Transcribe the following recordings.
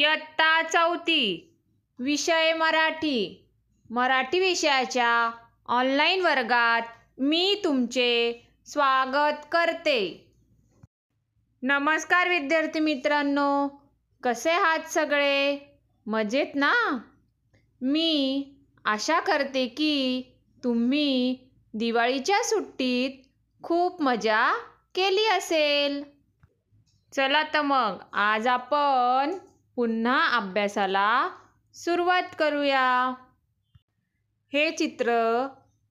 इयत्ता 4 विषय मराठी. मराठी विषयाच्या ऑनलाईन वर्गात मी तुमचे स्वागत करते. नमस्कार विद्यार्थी मित्रांनो, कसे आहात सगळे? मजेत ना? मी आशा करते की तुम्ही दिवाळीच्या सुट्टीत खूप मजा केली असेल. चला तर मग आज आपण पुन्हा अभ्यासाला सुरुवात करूया. हे चित्र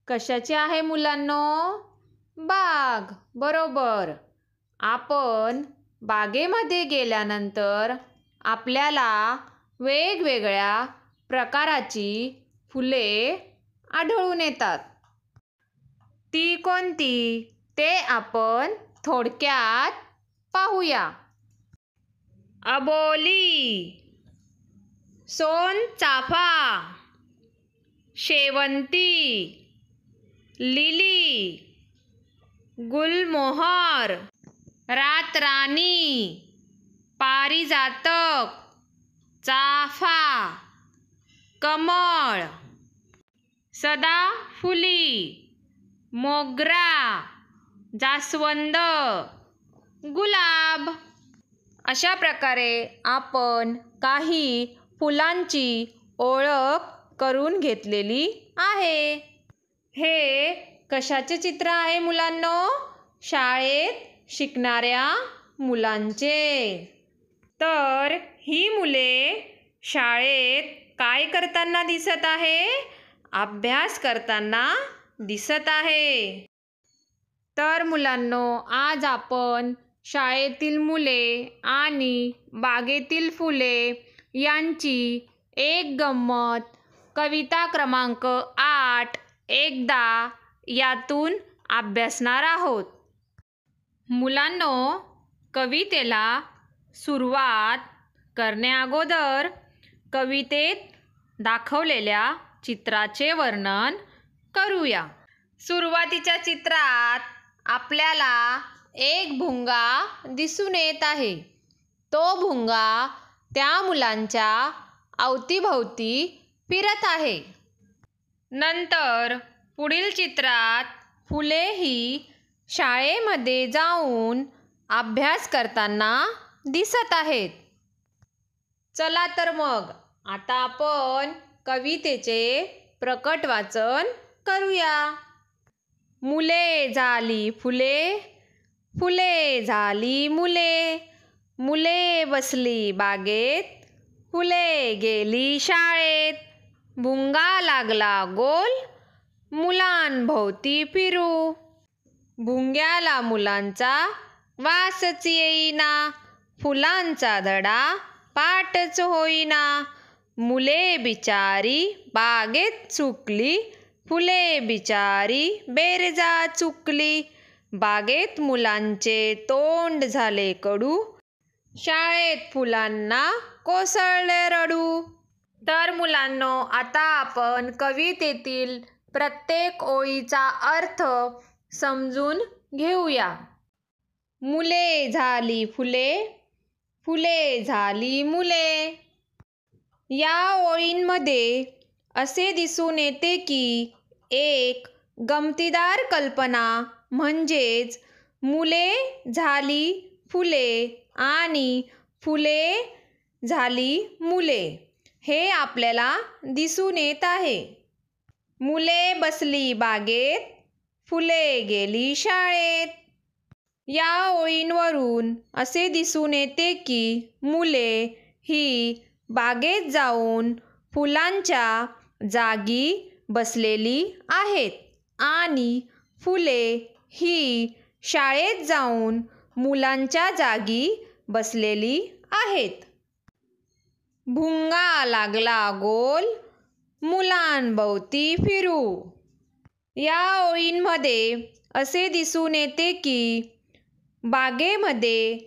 कशाचे आहे मुलांनो? बाग. बरोबर. आपण बागेमध्ये गेल्यानंतर आपल्याला वेगवेगळ्या प्रकाराची फुले आढळून येतात. ती कोणती ते आपण थोडक्यात पाहूया. अबोली, सोनचाफा, शेवंती, लिली, गुलमोहर, रातराणी, पारिजातक, चाफा, कमळ, सदाफुली, मोगरा, जास्वंद, गुलाब. अशा प्रकारे आपण काही फुलांची ओळख करून घेतलेली आहे. हे कशाचे चित्र आहे मुलांनो? शाळेत शिकणाऱ्या मुलांचे. तर ही मुले शाळेत काय करताना दिसत आहे? अभ्यास करताना दिसत आहे. तर मुलांनो, आज आपण शाळेतील मुले आणि बागेतील फुले यांची एक गंमत कविता क्रमांक 8 एकदा यातून अभ्यासणार आहोत. मुलांनो, कवितेला सुरुवात करण्याअगोदर कवितेत दाखवलेल्या चित्राचे वर्णन करूया. सुरुवातीच्या चित्रात आपल्याला एक भुंगा दिसून येत आहे. तो भुंगा त्या मुलांच्या अवतीभोवती फिरत आहे. नंतर पुढील चित्रात फुले ही शाळेमध्ये जाऊन अभ्यास करताना दिसत आहेत. चला तर मग आता आपण कवितेचे प्रकट वाचन करूया. मुले झाली फुले, फुले झाली मुले, मुले बसली बागेत, फुले गेली शाळेत. भुंगा लागला गोल, मुलांभोवती फिरू, भुंग्याला मुलांचा वासच येईना, फुलांचा धडा पाठच होईना. मुले बिचारी बागेत चुकली, फुले बिचारी बेरजा चुकली. बागेत मुलांचे तोंड झाले कडू, शाळेत फुलांना कोसळले रडू. तर मुलांनो, आता आपण कवितेतील प्रत्येक ओळीचा अर्थ समजून घेऊया. मुले झाली फुले, फुले झाली मुले. या ओळींमध्ये असे दिसून येते की एक गमतीदार कल्पना म्हणजेच मुले झाली फुले आणि फुले झाली मुले हे आपल्याला दिसून येत आहे. मुले बसली बागेत, फुले गेली शाळेत. या ओळींवरून असे दिसून येते की मुले ही बागेत जाऊन फुलांच्या जागी बसलेली आहेत आणि फुले ही शाळेत जाऊन मुलांच्या जागी बसलेली आहेत. भुंगा लागला गोल, मुलांभोवती फिरू. या ओळींमध्ये असे दिसून येते की बागेमध्ये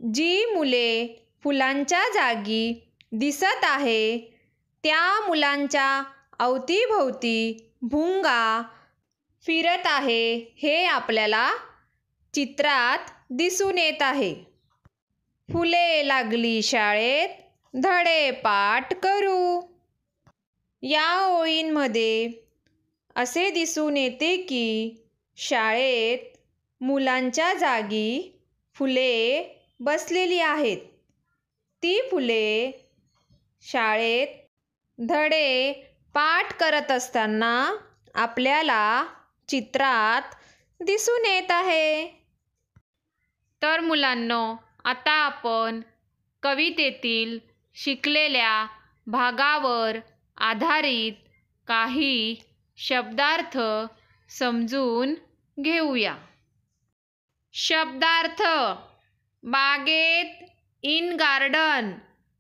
जी मुले फुलांच्या जागी दिसत आहे त्या मुलांच्या अवतीभोवती भुंगा फिरत आहे हे आपल्याला चित्रात दिसून येत आहे. फुले लागली शाळेत, धडे पाठ करू. या ओळींमध्ये असे दिसून येते की शाळेत मुलांच्या जागी फुले बसलेली आहेत. ती फुले शाळेत धडे पाठ करत असताना आपल्याला चित्रात दिसून येत आहे. तर मुलांनो, आता आपण कवितेतील शिकलेल्या भागावर आधारित काही शब्दार्थ समजून घेऊया. शब्दार्थ: बागेत, इन गार्डन,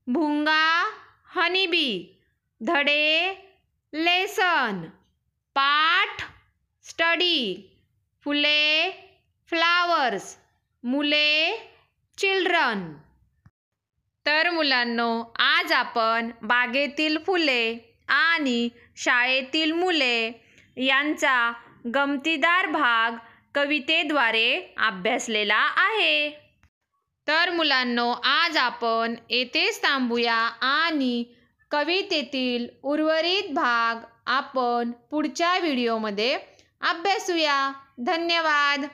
भुंगा, हनीबी. धडे, लेसन. पाठ, स्टडी. फुले, फ्लावर्स. मुले, चिल्ड्रन. तर मुलांनो, आज आपण बागेतील फुले आणि शाळेतील मुले यांचा गमतीदार भाग कवितेद्वारे अभ्यासलेला आहे. तर मुलांनो, आज आपण येथेच थांबूया आणि कवितेतील उर्वरित भाग आपण पुढच्या व्हिडिओमध्ये अभ्यासूया. धन्यवाद.